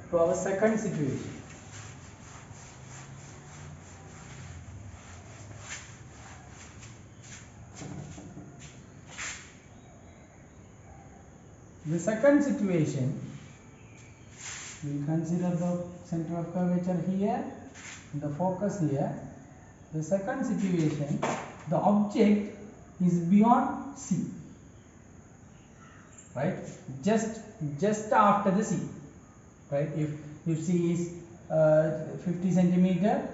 to our second situation. The second situation, we consider the center of curvature here, the focus here. The second situation, the object is beyond C, right? Just after the C, right? If C is 50 centimeter,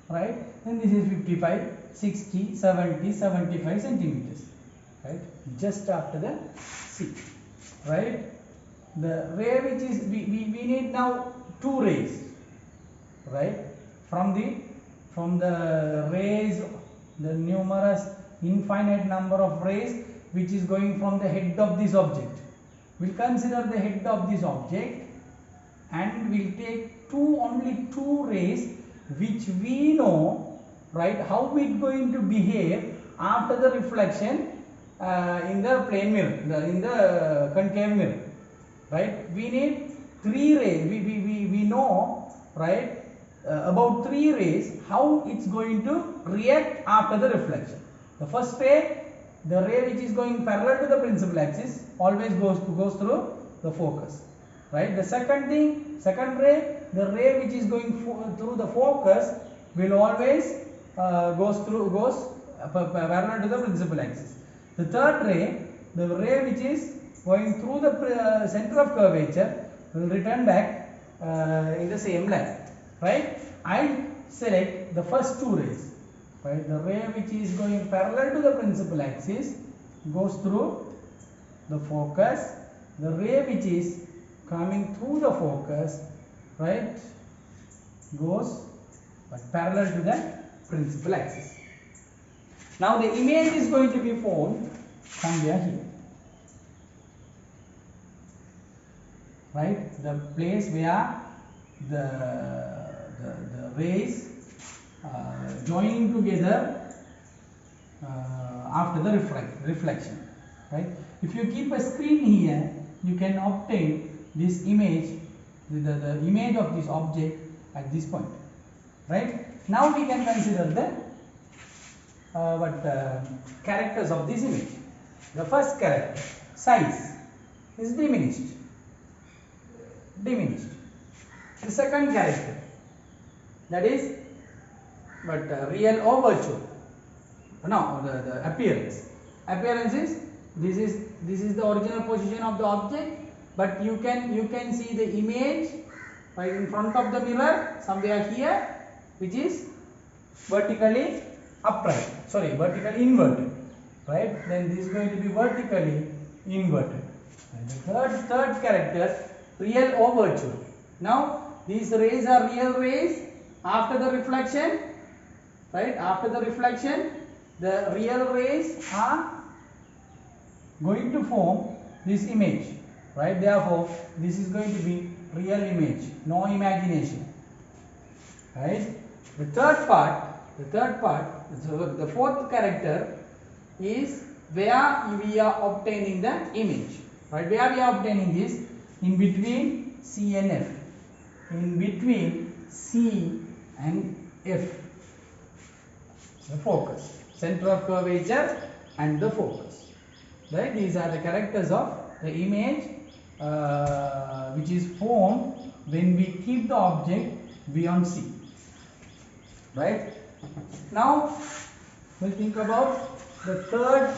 right? Then this is 55, 60, 70, 75 centimeters, right? Just after the C, right? The ray which is we need now two rays, right? From the rays, the numerous infinite number of rays which is going from the head of this object. We'll consider the head of this object and we'll take only two rays which we know, right, how it going to behave after the reflection in the plane mirror, in the concave mirror, right? We need three rays. We know, right, about three rays, how it's going to react after the reflection. The first ray, the ray which is going parallel to the principal axis, always goes through the focus, right? The second ray, the ray which is going through the focus will always goes parallel to the principal axis. The third ray, the ray which is going through the center of curvature, will return back in the same line, right? I select the first two rays, right? The ray which is going parallel to the principal axis goes through the focus. The ray which is coming through the focus, right, goes parallel to the principal axis. Now the image is going to be formed somewhere here, right? The place where the rays joining together after the reflection, right? If you keep a screen here, you can obtain this image, the image of this object at this point, right? Now we can consider the characters of this image. The first character, size, is diminished. The second character, that is real or virtual. No, the appearance. Appearance is this is the original position of the object, but you can see the image right in front of the mirror somewhere here, which is vertically upright. Sorry, vertically inverted. Right? Then this is going to be vertically inverted. And the third character, real or virtual. Now these rays are real rays after the reflection. Right? After the reflection, the real rays are going to form this image, right? Therefore this is going to be real image, no imagination, right? The fourth character is where we are obtaining the image, right? Where we are obtaining this, in between C and F, in between C and F, the focus, center of curvature and the focus. Right? These are the characters of the image which is formed when we keep the object beyond C. Right? Now we'll think about the third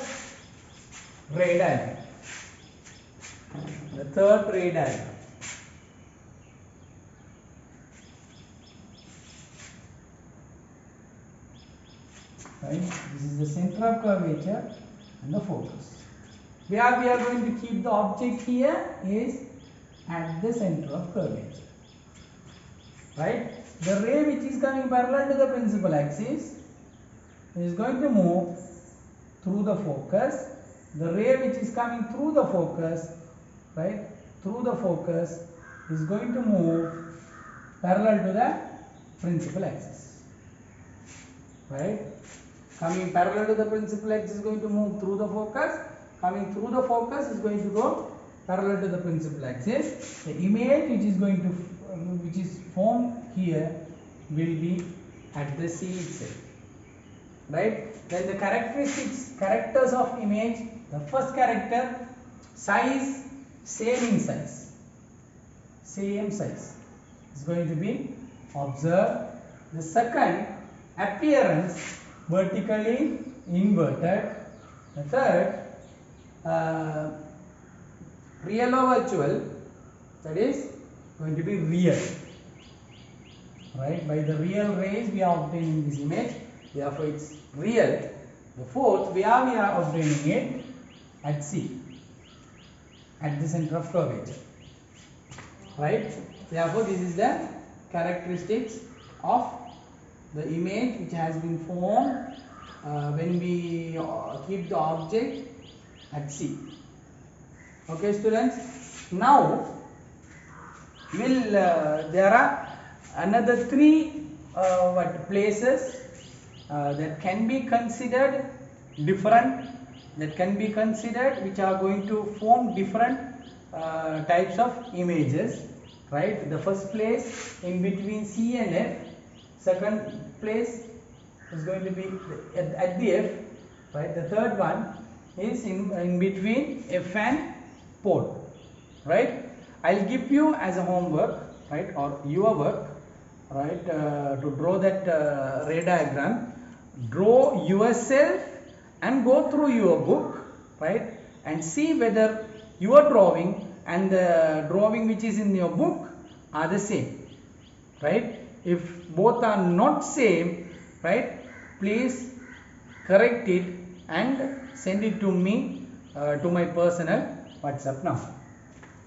ray diagram. The third ray diagram. Right? This is the center of curvature and the focus. Where we are going to keep the object here is at the center of curvature, right? The ray which is coming parallel to the principal axis is going to move through the focus. The ray which is coming through the focus, right, through the focus is going to move parallel to the principal axis, right? Coming parallel to the principal axis is going to move through the focus. Coming through the focus is going to go parallel to the principal axis. The image which is going to which is formed here will be at the C itself, right? Then the characters of image, the first character, size, same size is going to be observed. The second, appearance, vertically inverted. The third, real or virtual, that is going to be real, right? By the real rays we are obtaining this image, therefore it's real. The fourth, we are obtaining it at C, at the center of curvature, right? Therefore this is the characteristics of the image which has been formed when we keep the object at C. Okay students, now there are another three places that can be considered different, which are going to form different types of images, right? The first place in between C and F, second place is going to be at the F, right? The third one is in between F and pole, right? I'll give you as a homework, right, or your work, right, to draw that ray diagram. Draw yourself and go through your book, right, and see whether your drawing and the drawing which is in your book are the same, right? If both are not same, right, please correct it and send it to me to my personal WhatsApp number,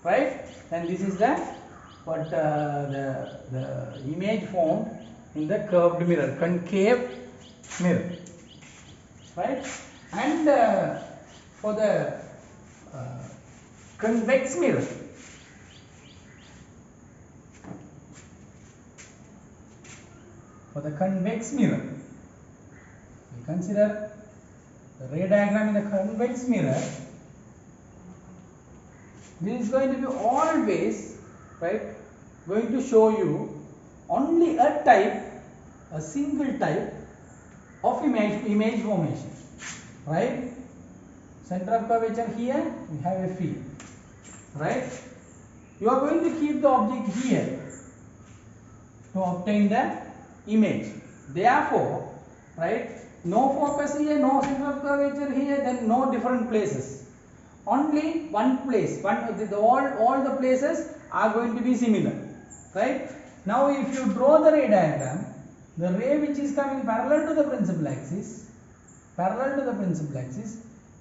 right? And this is the the image formed in the curved mirror, concave mirror, right? And for the convex mirror, we consider the ray diagram in the convex mirror. This is going to be always, right, going to show you only a single type of image formation, right? Center of curvature here, we have a field, right? You are going to keep the object here to obtain the image. Therefore, right, no focus here, no center of curvature here, then no different places. Only one place, all the places are going to be similar, right? Now if you draw the ray diagram, the ray which is coming parallel to the principal axis,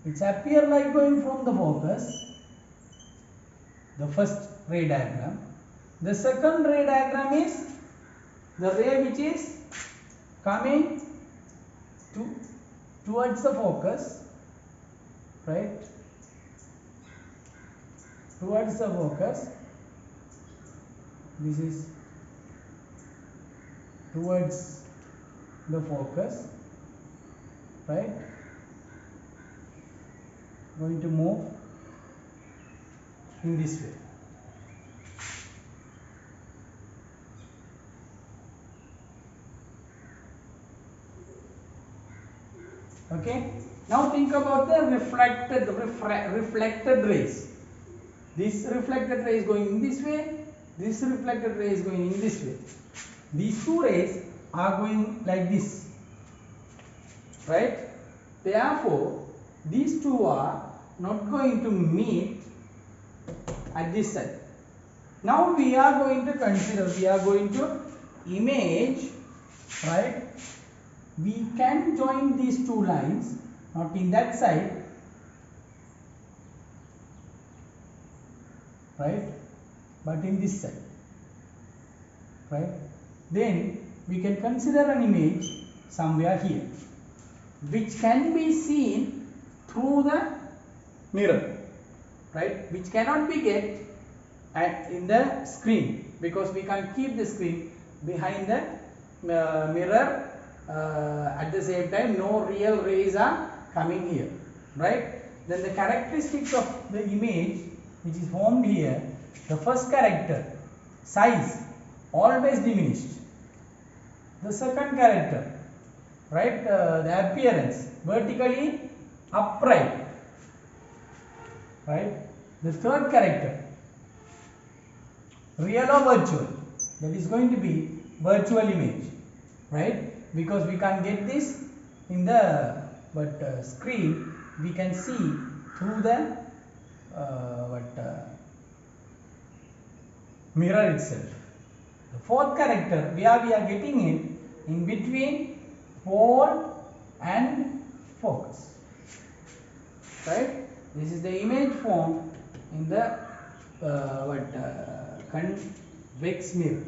it's appear like going from the focus, the first ray diagram. The second ray diagram is the ray which is coming towards the focus, right? Towards the focus, this is towards the focus, right? Going to move in this way. Okay. Now think about the reflected rays. This reflected ray is going in this way. This reflected ray is going in this way. These two rays are going like this, right? Therefore, these two are not going to meet at this side. Now we are going to consider, we are going to image, right? We can join these two lines, not in that side, right, but in this side, right? Then we can consider an image somewhere here, which can be seen through the mirror, right, which cannot be get in the screen, because we can't keep the screen behind the mirror. At the same time, no real rays are coming here, right? Then the characteristics of the image which is formed here, the first character, size, always diminished. The second character, right, the appearance, vertically upright, right. The third character, real or virtual, that is going to be virtual image, right, because we can't get this in the screen, we can see through the mirror itself. The fourth character, where we are getting it in between pole and focus, right. This is the image formed in the convex mirror.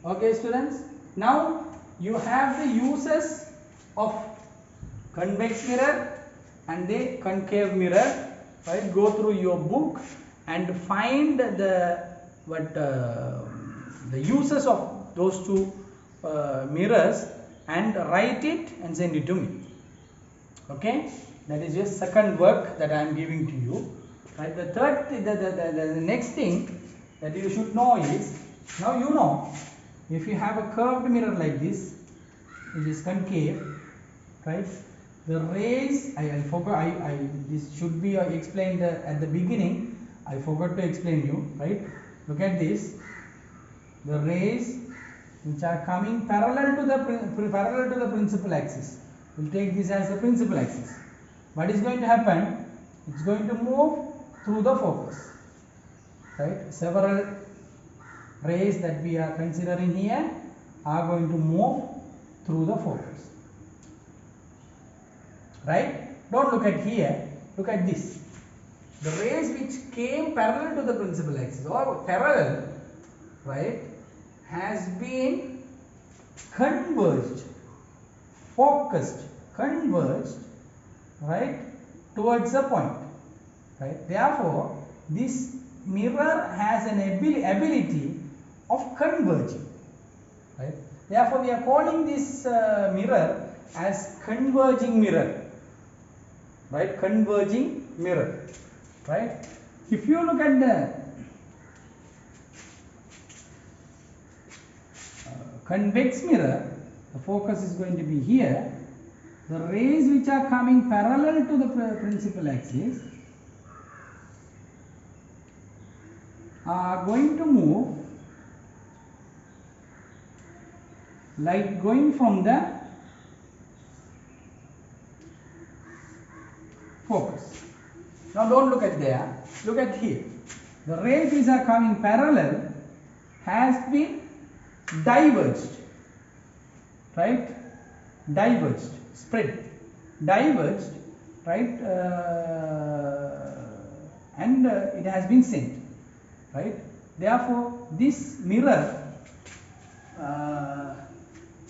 Okay students, now you have the uses of convex mirror and the concave mirror, right. Go through your book and find the uses of those two mirrors and write it and send it to me. Okay, that is your second work that I am giving to you. Right. The third, the next thing that you should know is, now you know, if you have a curved mirror like this, it is concave, right. The rays, I forgot, this should be explained at the beginning. I forgot to explain you, right. Look at this. The rays which are coming parallel to the principal axis. We'll take this as the principal axis. What is going to happen? It's going to move through the focus, right. Several rays that we are considering here are going to move through the focus, right. Don't look at here, look at this. The rays which came parallel to the principal axis or parallel, right, has been converged, focused, converged, right, towards the point, right. Therefore, this mirror has an ability of converging, right. Therefore, we are calling this mirror as converging mirror, right, converging mirror, right. If you look at the convex mirror, the focus is going to be here. The rays which are coming parallel to the principal axis are going to move like going from the focus. Now don't look at there, look at here. The rays which are coming parallel has been diverged, right, diverged, spread, diverged, right, and it has been sent, right. Therefore, this mirror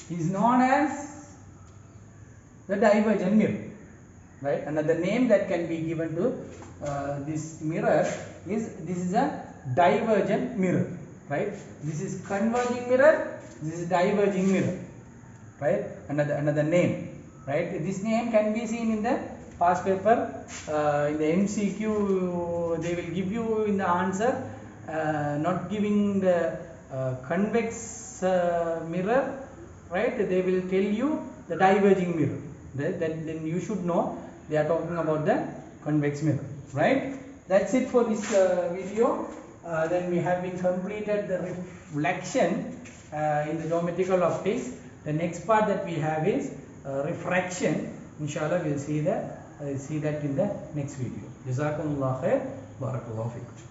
is known as the divergent mirror, right. Another name that can be given to this mirror is, this is a divergent mirror, right. This is converging mirror, this is diverging mirror, right. Another name, right. This name can be seen in the past paper, in the MCQ they will give you in the answer, not giving the convex mirror, right. They will tell you the diverging mirror, right? Then you should know they are talking about the convex mirror, right. That's it for this video. Then we have been completed the reflection in the geometrical optics. The next part that we have is refraction. Inshallah, we'll see that in the next video. Jazakumullah khair. Barakallahu fikum.